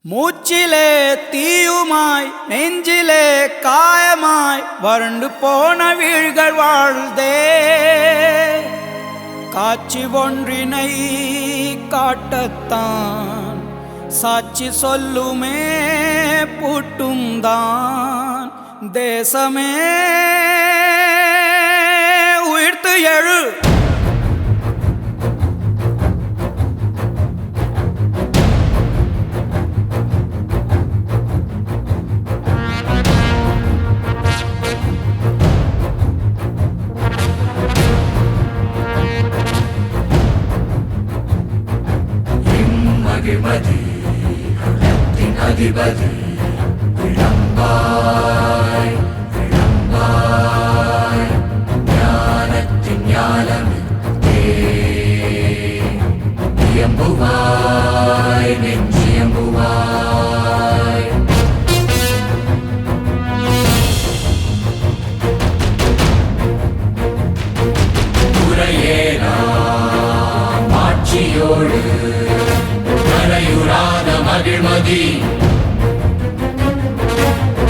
மூச்சிலே தீயுமாய் நெஞ்சிலே காயமாய் வறண்டு போன வீழ்கள் வாழ்தே. காட்சி ஒன்றினை காட்டத்தான் சாட்சி சொல்லுமே பூட்டும் தான். தேசமே உயிர்த்து எழு. மகிழ்மதி அகத்தின் அதிபதி விளம்பாய் விளம்பாய் ஞானத்தின் ஞானமித்தே இயம்புவாய் நெஞ்சியம்புவாய். துறையேலாம் ஆட்சியோடு மறையுறாத மகிழ்மதி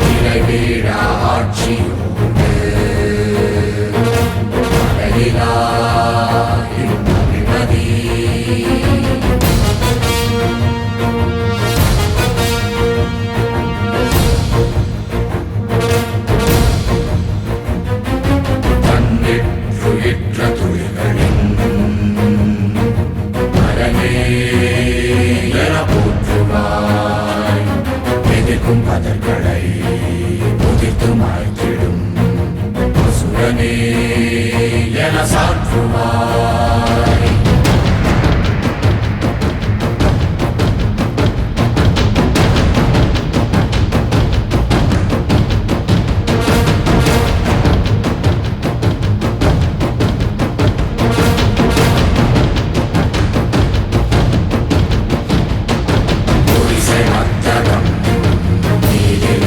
நிறைவேறா ஆட்சியோடு மறையிலா மகிழ்மதி. தன்னிற்றுயிற்ற துளிகளின் மரணே என போற்றுவாய். எதிர்க்கும் பதர்களை உதிர்த்து மாய்த்திடும் சுரனே என சாற்றுவாய். ஒரிசை மத்தகம் நீதில்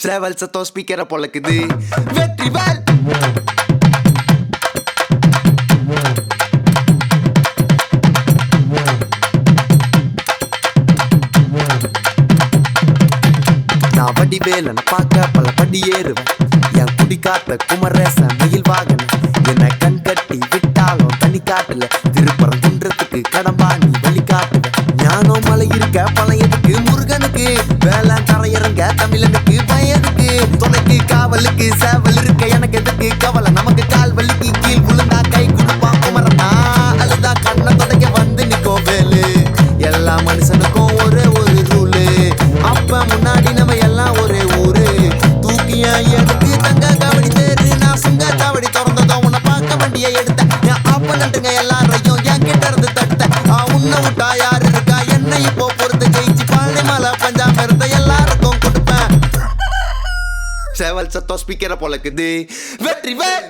சேவல் சத்தம் ஸ்பீக்கரை பொழக்குது. வெற்றிவேல் நான் வடிவேலன பார்க்க பல படி ஏறுவேன். என் குடி காத்த குமரேசன் மயில் வாகன என்ன கண் கட்டி விட்டாலும் தனி காட்டுல திருப்பரம் குன்றத்துக்கு கடம்பாணி வழி காட்டுவேன். ஞானம் மலை இருக்க பழையதுக்கு முருகனுக்கு வேளாண் கரையிறங்க தமிழனுக்கு பயனுக்கு துணைக்கு காவலுக்கு சேவல் இருக்க எனக்கு எதுக்கு கவலை நமக்கு கால் வலிக்கு கீழ் விழுந்தா கை கொடுப்பான் குமரனா அழுதா கண்ணை தொடக்க வந்து நிக்கோ வேலு. எல்லா மனுஷனுக்கும் ஒரே ஒரு ரூலு அப்ப முன்னாடி நம்ம எல்லாம் ஒரே ஊரு தூக்கியா எனக்கு தங்க காவடி தேரு நான் சுங்க காவடி திறந்ததோ உன்னை பார்க்க வண்டியை எடுத்த என் அப்ப நட்டுங்க எல்லாரையும் என் கிட்ட இருந்து தட்ட உன்னை விட்டா யாரு இருக்கா என்ன இப்போ பொறுத்து ஜெயிச்சு பழனி மலை பஞ்சாமிரத்தை எல்லாருக்கும் கொடுப்பேன். சேவல் சத்தம் ஸ்பீக்கரை பொழக்குது. வெற்றிவேல்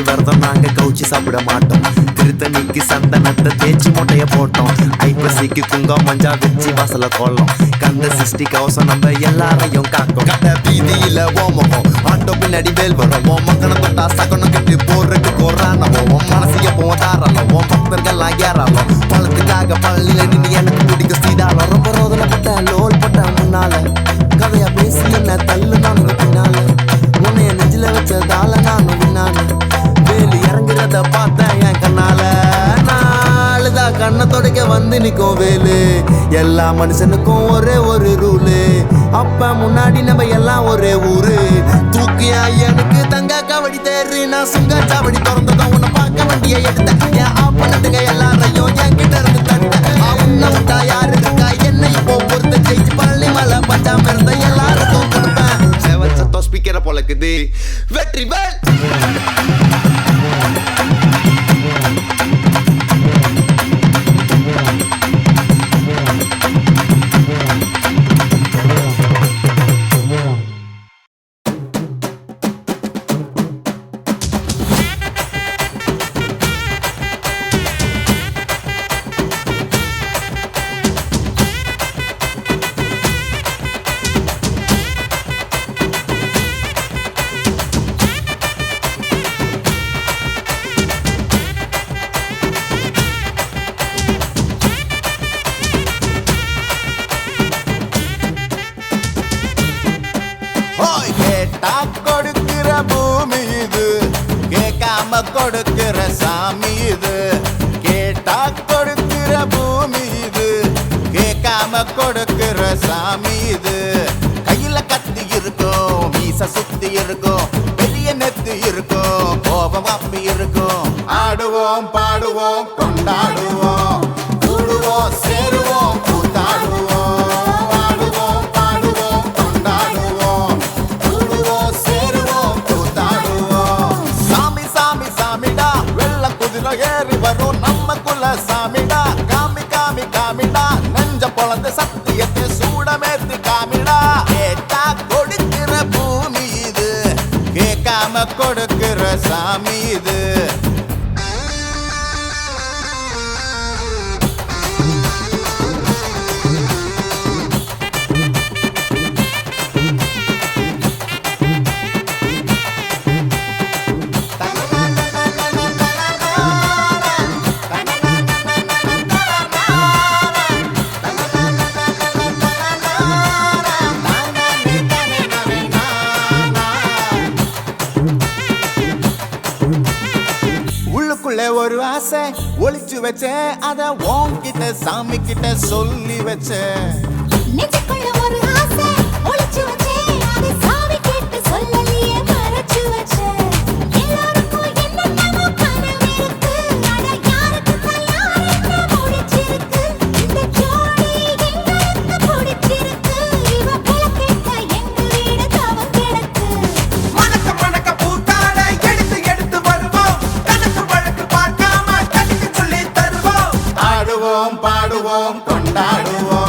விரதம் நாங்க கவுச்சி சாப்பிட மாட்டோம். திருத்தணிக்கு சந்தனத்தை தேய்ச்சி மூட்டைய போட்டோம். ஐப்பசிக்கு குங்கம் மஞ்சா வச்சு வாசல கோலம். கந்த சிருஷ்டி கவசம் நம்ம எல்லாரையும் காக்கும். கட்ட வீதியில ஓமகம் ஆட்டோ பின்னாடி வேல் வரும். ஓ மக்கனை தொட்டா சகனம் கட்டி போறதுக்கு கோரானவோம். உன் மனசிய போவோம் தாராளம். உன் பக்தர்கள்லாம் ஏறாளம். பழத்துக்காக பள்ளியில நின்று எனக்கு பிடிக்க சீதாளம். ரொம்ப ரோதனைப்பட்ட லோல் பட்ட முன்னால கதையா பேசி என்ன தள்ளு நானுங்க பின்னால உன்னைய நெஞ்சில வச்சதால நானும் விண்ணானு வேலி இறங்குறத பார்த்தேன் என் கண்ணால. நாளுதா கண்ணை தொடக்க வந்து நிற்கும் வேலு. எல்லா மனுஷனுக்கும் ஒரே ஒரு ரூலு அப்ப முன்னாடி நம்ம எல்லாம் ஒரே ஊரு தூக்கியா எனக்கு தங்க காவடி தேரு நான் சுங்க சாவடி திறந்ததும் உன்னை பார்க்க வண்டியை எடுத்த என் அப்ப நட்டுங்க எல்லாரையும் என் கிட்ட இருந்து தட்ட உன்னை விட்டா யாரு இருக்கா என்ன இப்போ பொறுத்த ஜெயிச்சு பழனி மலை பஞ்சாமிரத்தை எல்லாருக்கும் கொடுப்பேன். சேவல் சத்தம் ஸ்பீக்கரை பொழக்குது. வெற்றிவேல் கொடுக்கிற பூமி இது கேட்காம கொடுக்கிற சாமி இது. கேட்டா கொடுக்கிற பூமி இது கேட்காம கொடுக்கிற சாமி இது. கையில கத்தி இருக்கும் மீச சுத்தி இருக்கும் பெரிய நெத்தி இருக்கும் கோபம் அப்பி இருக்கும். ஆடுவோம் பாடுவோம் கொண்டாடுவோம் கூடுவோம் சேருவோம் கூத்தாடுவோம். ஏறி வரும் நம்ம குல சாமிடா காமி காமி காமிடா நெஞ்ச பொழந்த சத்தியத்தை சூடமேத்தி காமிடா. கேட்டா கொடுக்கிற பூமி இது கேட்காம கொடுக்கிற சாமி இது. ஒரு ஆசை ஒளிச்சு வச்சேன் அத உன்கிட்ட சாமி கிட்ட சொல்லி வச்சேன். நெஞ்சுக்குள்ள ஒரு ஆசை ஒளிச்சு வச்சேன் அத சாமி கிட்ட சொல்லலியே மறைச்சு வச்சேன். எல்லாருக்கும் என்னென்னமோ கனவு இருக்கு அட யாருக்கு தயார் என்ன முடிச்சிருக்கு இந்த ஜோடி எங்களுக்கு பிடிச்சிருக்கு. இவ போல கேட்ட எங்க வீடு தவம் கிடக்கு. மணக்க மணக்க பூத்தாட எடுத்து எடுத்து வருவோம் கணக்கு வழக்கு பார்க்காம கணக்கு சொல்லி தருவோம். ஆடுவோம் பாடுவோம் கொண்டாடுவோம்